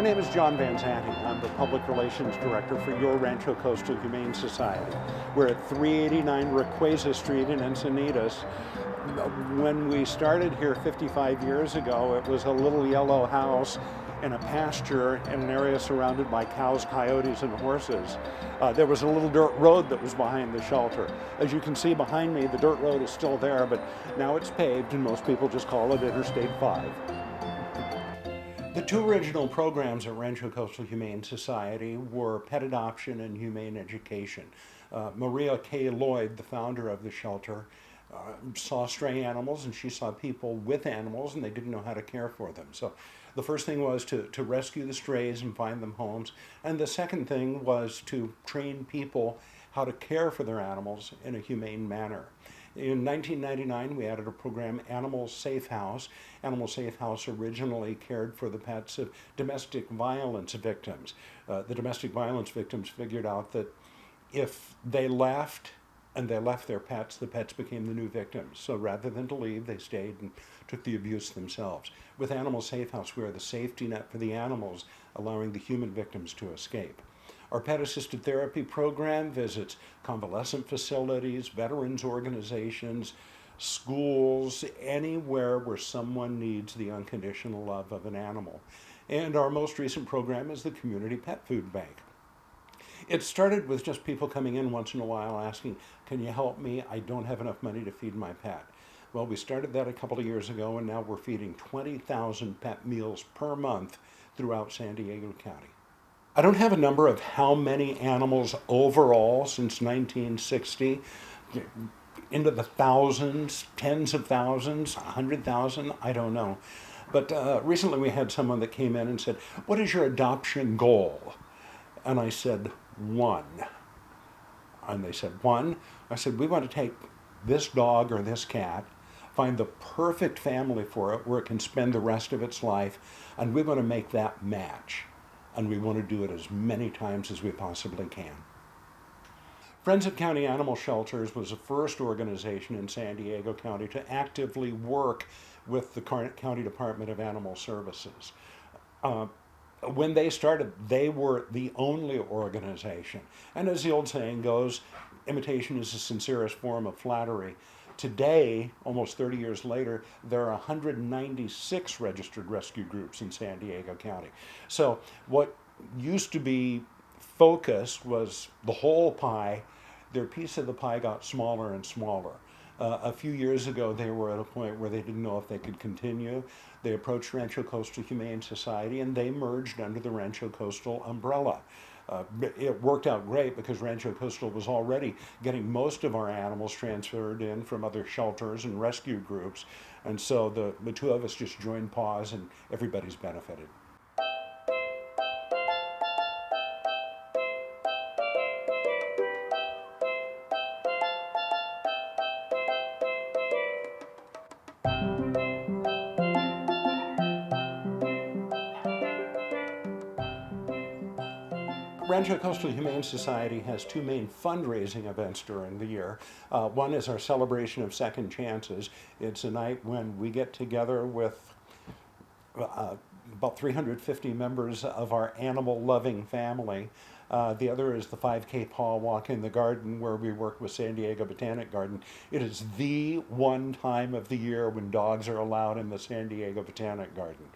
name is John Van Zanting. I'm the Public Relations Director for your Rancho Coastal Humane Society. We're at 389 Requesa Street in Encinitas. When we started here 55 years ago, it was a little yellow house in a pasture in an area surrounded by cows, coyotes, and horses. There was a little dirt road that was behind the shelter. As you can see behind me, the dirt road is still there, but now it's paved and most people just call it Interstate 5. The two original programs at Rancho Coastal Humane Society were pet adoption and humane education. Maria K. Lloyd, the founder of the shelter, saw stray animals and she saw people with animals and they didn't know how to care for them. So the first thing was to rescue the strays and find them homes. And the second thing was to train people how to care for their animals in a humane manner. In 1999, we added a program, Animal Safe House. Animal Safe House originally cared for the pets of domestic violence victims. The domestic violence victims figured out that if they left and they left their pets, the pets became the new victims. So rather than to leave, they stayed and took the abuse themselves. With Animal Safe House, we are the safety net for the animals, allowing the human victims to escape. Our pet-assisted therapy program visits convalescent facilities, veterans organizations, schools, anywhere where someone needs the unconditional love of an animal. And our most recent program is the Community Pet Food Bank. It started with just people coming in once in a while asking, can you help me? I don't have enough money to feed my pet. Well, we started that a couple of years ago, and now we're feeding 20,000 pet meals per month throughout San Diego County. I don't have a number of how many animals overall since 1960, into the thousands, tens of thousands, 100,000, I don't know. But recently we had someone that came in and said, what is your adoption goal? And I said, one. And they said, one? I said, we want to take this dog or this cat, find the perfect family for it where it can spend the rest of its life, and we want to make that match. And we want to do it as many times as we possibly can. Friends of County Animal Shelters was the first organization in San Diego County to actively work with the County Department of Animal Services. When they started, they were the only organization. And as the old saying goes, imitation is the sincerest form of flattery. Today, almost 30 years later, there are 196 registered rescue groups in San Diego County. So what used to be focus was the whole pie. Their piece of the pie got smaller and smaller. A few years ago, they were at a point where they didn't know if they could continue. They approached Rancho Coastal Humane Society and they merged under the Rancho Coastal umbrella. It worked out great because Rancho Coastal was already getting most of our animals transferred in from other shelters and rescue groups. And so the two of us just joined paws and everybody's benefited. Rancho Coastal Humane Society has two main fundraising events during the year. One is our celebration of second chances. It's a night when we get together with about 350 members of our animal-loving family. The other is the 5K Paw Walk in the Garden, where we work with San Diego Botanic Garden. It is the one time of the year when dogs are allowed in the San Diego Botanic Garden.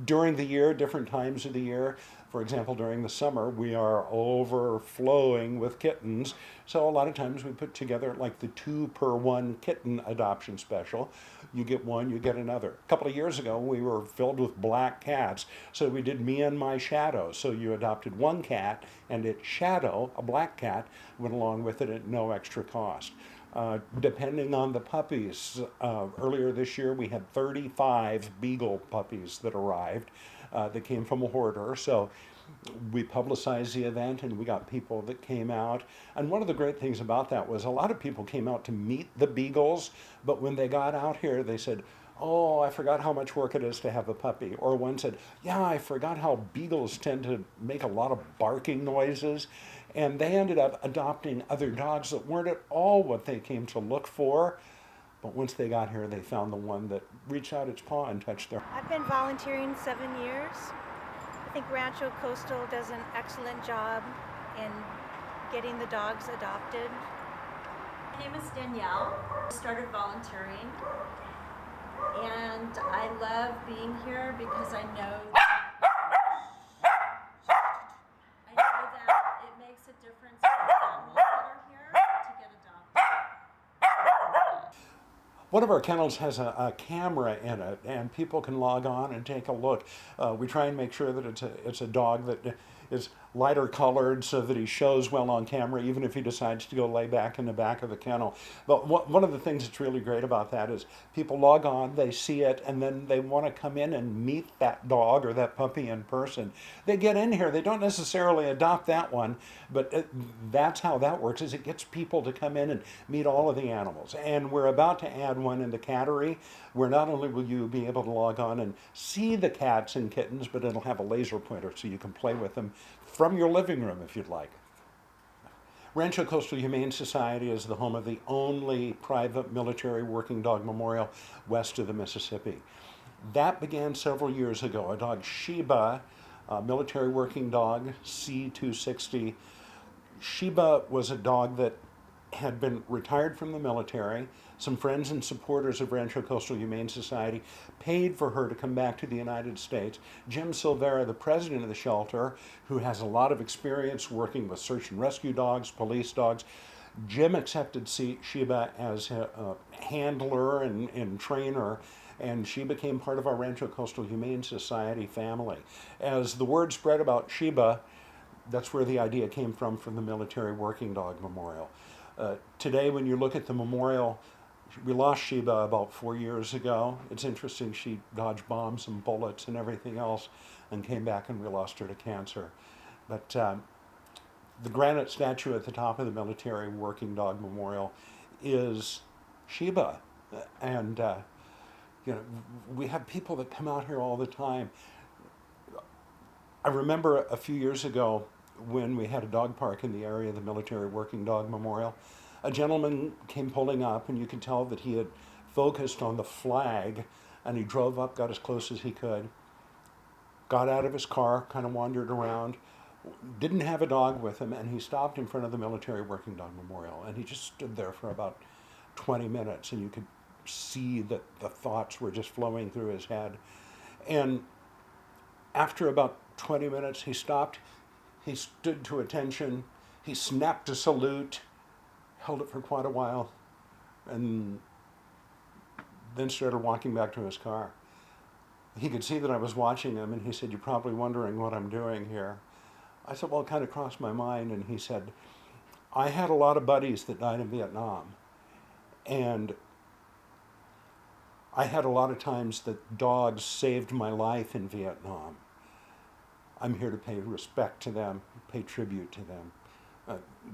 During the year, different times of the year, for example, during the summer, we are overflowing with kittens. So a lot of times we put together like the 2-per-1 kitten adoption special. You get one, you get another. A couple of years ago, we were filled with black cats. So we did Me and My Shadow. So you adopted one cat and its shadow, a black cat, went along with it at no extra cost. Depending on the puppies, earlier this year we had 35 beagle puppies that arrived that came from a hoarder. So we publicized the event and we got people that came out. And one of the great things about that was a lot of people came out to meet the beagles, but when they got out here, they said, oh, I forgot how much work it is to have a puppy. Or one said, yeah, I forgot how beagles tend to make a lot of barking noises. And they ended up adopting other dogs that weren't at all what they came to look for. But once they got here, they found the one that reached out its paw and touched their... I've been volunteering 7 years. think Rancho Coastal does an excellent job in getting the dogs adopted. My name is Danielle. I started volunteering, and I love being here because I know that it makes a difference for the animals that are here to get adopted. One of our kennels has a camera in it, and people can log on and take a look. We try and make sure that it's a dog that is lighter colored so that he shows well on camera, even if he decides to go lay back in the back of the kennel. But one of the things that's really great about that is people log on, they see it, and then they want to come in and meet that dog or that puppy in person. They get in here, they don't necessarily adopt that one, but that's how that works, is it gets people to come in and meet all of the animals. And we're about to add one in the cattery, where not only will you be able to log on and see the cats and kittens, but it'll have a laser pointer so you can play with them from your living room if you'd like. Rancho Coastal Humane Society is the home of the only private military working dog memorial west of the Mississippi. That began several years ago. A dog, Sheba, a military working dog, C260. Sheba was a dog that had been retired from the military. Some friends and supporters of Rancho Coastal Humane Society paid for her to come back to the United States. Jim Silvera, the president of the shelter, who has a lot of experience working with search and rescue dogs, police dogs, Jim accepted Sheba as a handler and trainer, and she became part of our Rancho Coastal Humane Society family. As the word spread about Sheba, that's where the idea came from the Military Working Dog Memorial. Today, when you look at the memorial, we lost Sheba about 4 years ago. It's interesting, she dodged bombs and bullets and everything else and came back, and we lost her to cancer. But the granite statue at the top of the Military Working Dog Memorial is Sheba. And we have people that come out here all the time. I remember a few years ago when we had a dog park in the area of the Military Working Dog Memorial. A gentleman came pulling up, and you could tell that he had focused on the flag, and he drove up, got as close as he could, got out of his car, kind of wandered around, didn't have a dog with him, and he stopped in front of the Military Working Dog Memorial, and he just stood there for about 20 minutes, and you could see that the thoughts were just flowing through his head. And after about 20 minutes, he stopped, he stood to attention, he snapped a salute, held it for quite a while, and then started walking back to his car. He could see that I was watching him, and he said, "You're probably wondering what I'm doing here." I said, "Well, it kind of crossed my mind," and he said, "I had a lot of buddies that died in Vietnam, and I had a lot of times that dogs saved my life in Vietnam. I'm here to pay respect to them, pay tribute to them."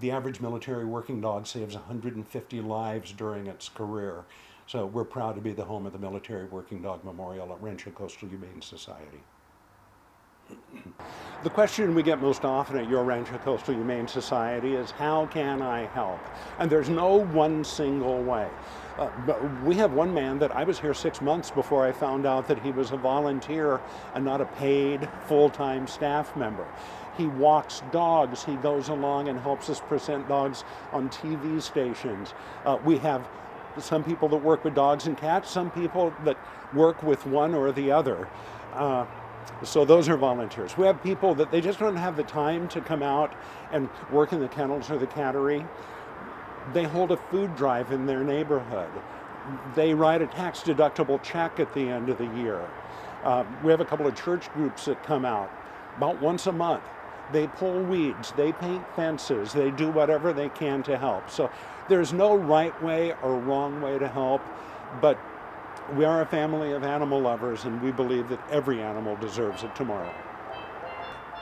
The average military working dog saves 150 lives during its career. So we're proud to be the home of the Military Working Dog Memorial at Rancho Coastal Humane Society. The question we get most often at your Rancho Coastal Humane Society is, how can I help? And there's no one single way. But we have one man that I was here 6 months before I found out that he was a volunteer and not a paid full-time staff member. He walks dogs. He goes along and helps us present dogs on TV stations. We have some people that work with dogs and cats, some people that work with one or the other. So those are volunteers. We have people that they just don't have the time to come out and work in the kennels or the cattery. They hold a food drive in their neighborhood. They write a tax-deductible check at the end of the year. We have a couple of church groups that come out about once a month. They pull weeds, they paint fences, they do whatever they can to help. So there's no right way or wrong way to help, but we are a family of animal lovers, and we believe that every animal deserves it tomorrow.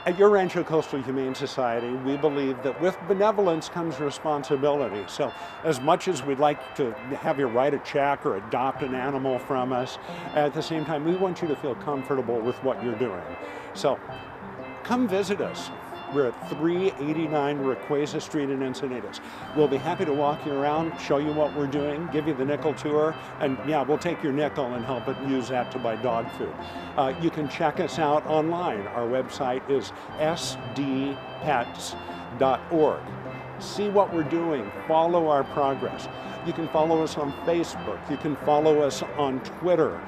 At your Rancho Coastal Humane Society, we believe that with benevolence comes responsibility. So as much as we'd like to have you write a check or adopt an animal from us, at the same time, we want you to feel comfortable with what you're doing. So come visit us. We're at 389 Requesa Street in Encinitas. We'll be happy to walk you around, show you what we're doing, give you the nickel tour, and yeah, we'll take your nickel and help it use that to buy dog food. You can check us out online. Our website is sdpets.org. See what we're doing, follow our progress. You can follow us on Facebook, you can follow us on Twitter,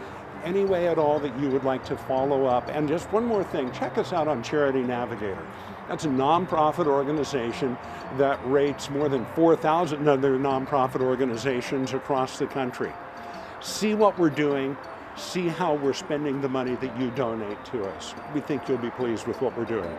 any way at all that you would like to follow up. And just one more thing, check us out on Charity Navigator. That's a nonprofit organization that rates more than 4,000 other nonprofit organizations across the country. See what we're doing, see how we're spending the money that you donate to us. We think you'll be pleased with what we're doing.